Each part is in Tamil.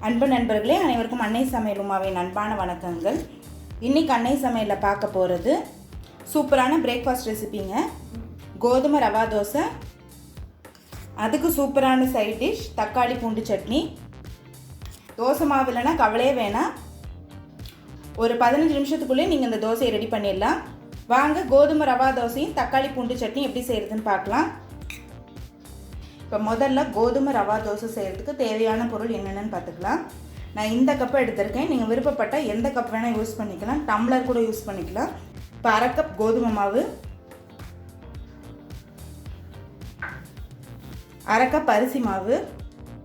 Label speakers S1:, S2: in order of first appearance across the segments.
S1: அன்பு நண்பர்களே, அனைவருக்கும் அன்னை சமையல் உமாவின் அன்பான வணக்கங்கள். இன்றைக்கி அன்னை சமையலில் பார்க்க போகிறது சூப்பரான பிரேக்ஃபாஸ்ட் ரெசிபிங்க. கோதுமை ரவா தோசை, அதுக்கு சூப்பரான சைட் டிஷ் தக்காளி பூண்டு சட்னி. தோசை மாவு இல்லைன்னா கவலையே வேணாம், ஒரு 15 நிமிஷத்துக்குள்ளே நீங்கள் இந்த தோசையை ரெடி பண்ணிடலாம். வாங்க கோதுமை ரவா தோசையும் தக்காளி பூண்டு சட்னி எப்படி செய்கிறதுன்னு பார்க்கலாம். இப்போ முதல்ல கோதுமை ரவா தோசை செய்கிறதுக்கு தேவையான பொருள் என்னென்னு பார்த்துக்கலாம். நான் இந்த கப்பை எடுத்திருக்கேன். நீங்கள் விருப்பப்பட்ட எந்த கப் வேணால் யூஸ் பண்ணிக்கலாம், டம்ளர் கூட யூஸ் பண்ணிக்கலாம். இப்போ 1/2 கப் கோதுமை மாவு, 1/2 கப் அரிசி மாவு.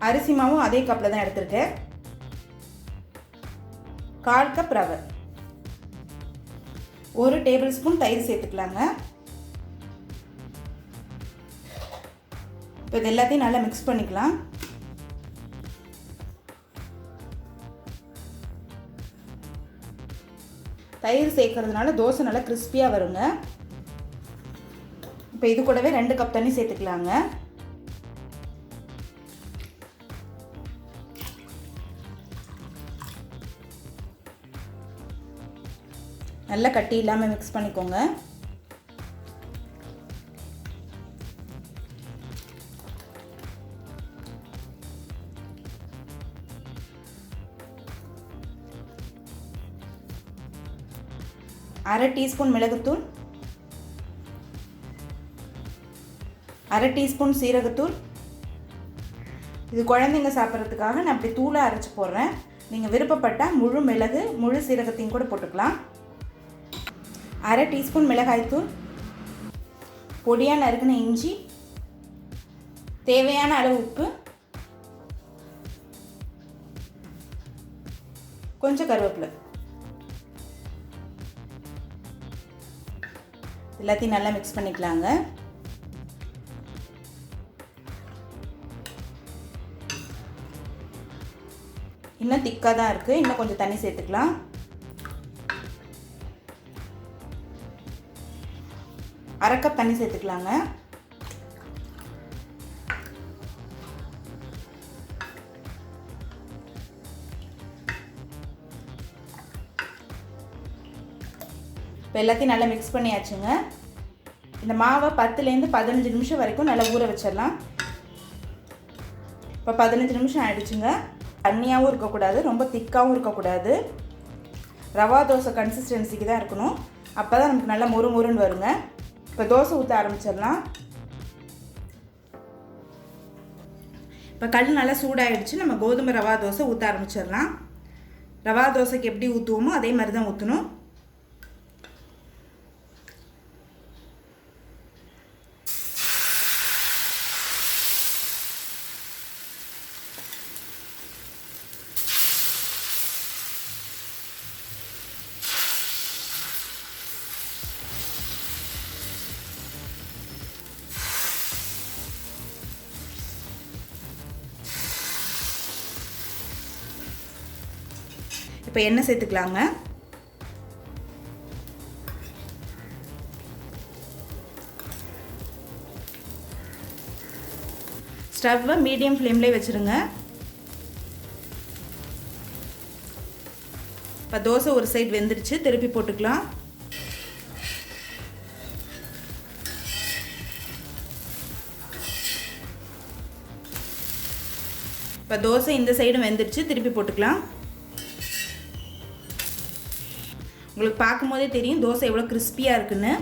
S1: அரிசி மாவும் அதே கப்பில் தான் எடுத்திருக்கேன். 1/4 கப் ரவை, 1 டேபிள் ஸ்பூன் தயிர் சேர்த்துக்கலாங்க. இப்போ இது எல்லாத்தையும் நல்லா மிக்ஸ் பண்ணிக்கலாம். தயிர் சேர்க்கறதுனால தோசை நல்லா கிறிஸ்பியாக வருங்க. இப்போ இது கூடவே 2 கப் தண்ணி சேர்த்துக்கலாங்க. நல்லா கட்டி இல்லாமல் மிக்ஸ் பண்ணிக்கோங்க. அரை டீஸ்பூன் மிளகுத்தூள், 1/2 டீஸ்பூன் சீரகத்தூள். இது குழந்தைங்க சாப்பிட்றதுக்காக நான் அப்படி தூளாக அரைச்சி போடுறேன். நீங்கள் விருப்பப்பட்டால் முழு மிளகு முழு சீரகத்தையும் கூட போட்டுக்கலாம். 1/2 டீஸ்பூன் மிளகாய்த்தூள், பொடியாக நறுக்கின இஞ்சி, தேவையான அளவு உப்பு, கொஞ்சம் கருவேப்பிலை. எல்லாத்தையும் நல்லா மிக்ஸ் பண்ணிக்கலாங்க. இன்னும் திக்காக தான் இருக்குது, இன்னும் கொஞ்சம் தண்ணி சேர்த்துக்கலாம். அரை கப் தண்ணி சேர்த்துக்கலாங்க. இப்போ எல்லாத்தையும் நல்லா மிக்ஸ் பண்ணியாச்சுங்க. இந்த மாவை 10லேருந்து 15 நிமிஷம் வரைக்கும் நல்லா ஊற வச்சிடலாம். இப்போ 15 நிமிஷம் ஆகிடுச்சுங்க. தண்ணியாகவும் இருக்கக்கூடாது, ரொம்ப திக்காகவும் இருக்கக்கூடாது. ரவா தோசை கன்சிஸ்டன்சிக்கு தான் இருக்கணும். அப்போ தான் நமக்கு நல்லா மொறு மொறுன்னு வருங்க. இப்போ தோசை ஊற்ற ஆரம்பிச்சிடலாம். இப்போ கல் நல்லா சூடாகிடுச்சு. நம்ம கோதுமை ரவா தோசை ஊற்ற ஆரம்பிச்சிடலாம். ரவா தோசைக்கு எப்படி ஊற்றுவோமோ அதே மாதிரி தான் ஊற்றணும். இப்போ எண்ணெய் சேர்த்துக்கலாங்க. ஸ்டவ்வை மீடியம் ஃப்ளேம்லேயே வச்சுருங்க. இப்போ தோசை ஒரு சைடு வெந்துருச்சு, திருப்பி போட்டுக்கலாம். இப்போ தோசை இந்த சைடும் வெந்துருச்சு, திருப்பி போட்டுக்கலாம். உங்களுக்கு பார்க்கும்போதே தெரியும் தோசை எவ்வளோ கிறிஸ்பியாக இருக்குன்னு.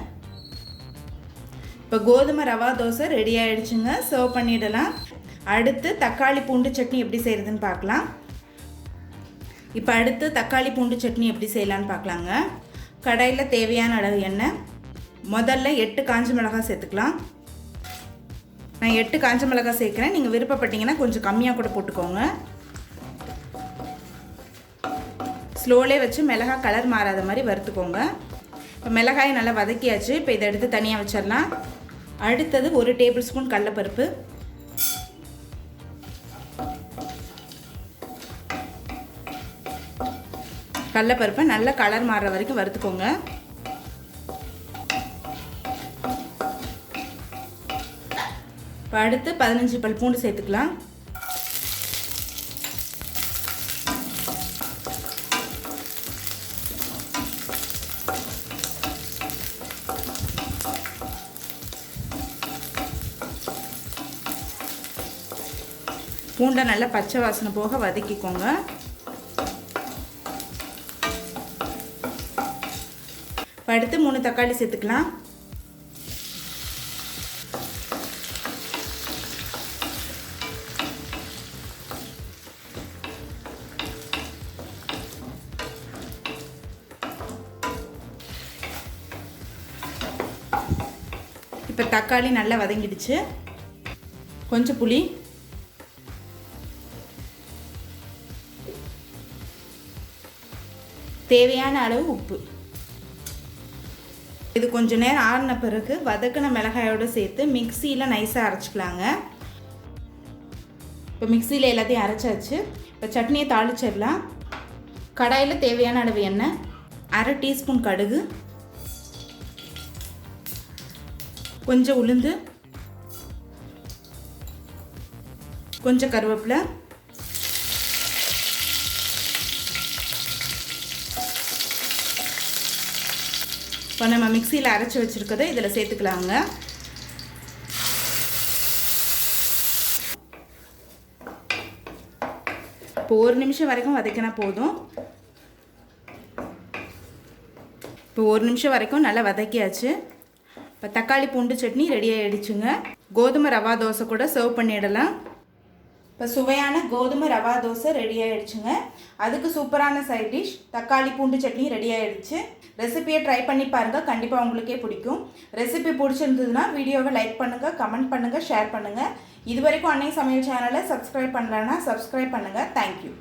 S1: இப்போ கோதுமை ரவா தோசை ரெடி ஆகிடுச்சுங்க. சர்வ் பண்ணிடலாம். அடுத்து தக்காளி பூண்டு சட்னி எப்படி செய்கிறதுன்னு பார்க்கலாம். இப்போ அடுத்து தக்காளி பூண்டு சட்னி எப்படி செய்யலான்னு பார்க்கலாங்க. கடாயில் தேவையான அளவு எண்ணெய். முதல்ல 8 காஞ்ச மிளகாய் சேர்த்துக்கலாம். நான் 8 காஞ்ச மிளகாய் சேர்க்குறேன். நீங்கள் விருப்பப்பட்டீங்கன்னா கொஞ்சம் கம்மியாக கூட போட்டுக்கோங்க. ஸ்லோலே வச்சு மிளகாய் கலர் மாறாத மாதிரி வறுத்துக்கோங்க. இப்போ மிளகாயை நல்லா வதக்கியாச்சு. இப்போ இதை எடுத்து தனியாக வச்சிடலாம். அடுத்தது 1 டேபிள் ஸ்பூன் கடலைப்பருப்பு, கடலைப்பருப்பை நல்லா கலர் மாறுற வரைக்கும் வறுத்துக்கோங்க. இப்போ அடுத்து 15 பல் பூண்டு சேர்த்துக்கலாம். பூண்டை நல்லா பச்சை வாசனை போக வதக்கிக்கோங்க. அடுத்து 3 தக்காளி சேர்த்துக்கலாம். இப்போ தக்காளி நல்லா வதங்கிடுச்சு. கொஞ்சம் புளி, தேவையான அளவு உப்பு. இது கொஞ்சம் நேரம் ஆறின பிறகு வதக்கின மிளகாயோடு சேர்த்து மிக்சியில் நைஸாக அரைச்சிக்கலாங்க. இப்போ மிக்சியில் எல்லாத்தையும் அரைச்சாச்சு. இப்போ சட்னியை தாளிச்சிடலாம். கடாயில் தேவையான அளவு எண்ணெய், 1/2 டீஸ்பூன் கடுகு, கொஞ்சம் உளுந்து, கொஞ்சம் கருவேப்பிலை, இப்போ நம்ம மிக்சியில் அரைச்சி வச்சுருக்கதை இதில் சேர்த்துக்கலாங்க. இப்போ 1 நிமிஷம் வரைக்கும் வதக்கினா போதும். இப்போ 1 நிமிஷம் வரைக்கும் நல்லா வதக்கியாச்சு. இப்போ தக்காளி பூண்டு சட்னி ரெடி ஆகிடுச்சுங்க. கோதுமை ரவா தோசை கூட சர்வ் பண்ணிடலாம். இப்போ சுவையான கோதுமை ரவா தோசை ரெடி ஆகிடுச்சுங்க. அதுக்கு சூப்பரான சைட் டிஷ் தக்காளி பூண்டு சட்னி ரெடி ஆகிடுச்சு. ரெசிபியை ட்ரை பண்ணி பாருங்கள், கண்டிப்பாக உங்களுக்கே பிடிக்கும். ரெசிபி பிடிச்சிருந்ததுன்னா வீடியோவை லைக் பண்ணுங்கள், கமெண்ட் பண்ணுங்கள், ஷேர் பண்ணுங்கள். இது வரைக்கும் அன்னை சமையல் சேனலை சப்ஸ்கிரைப் பண்ணலன்னா சப்ஸ்கிரைப் பண்ணுங்கள். தேங்க்யூ.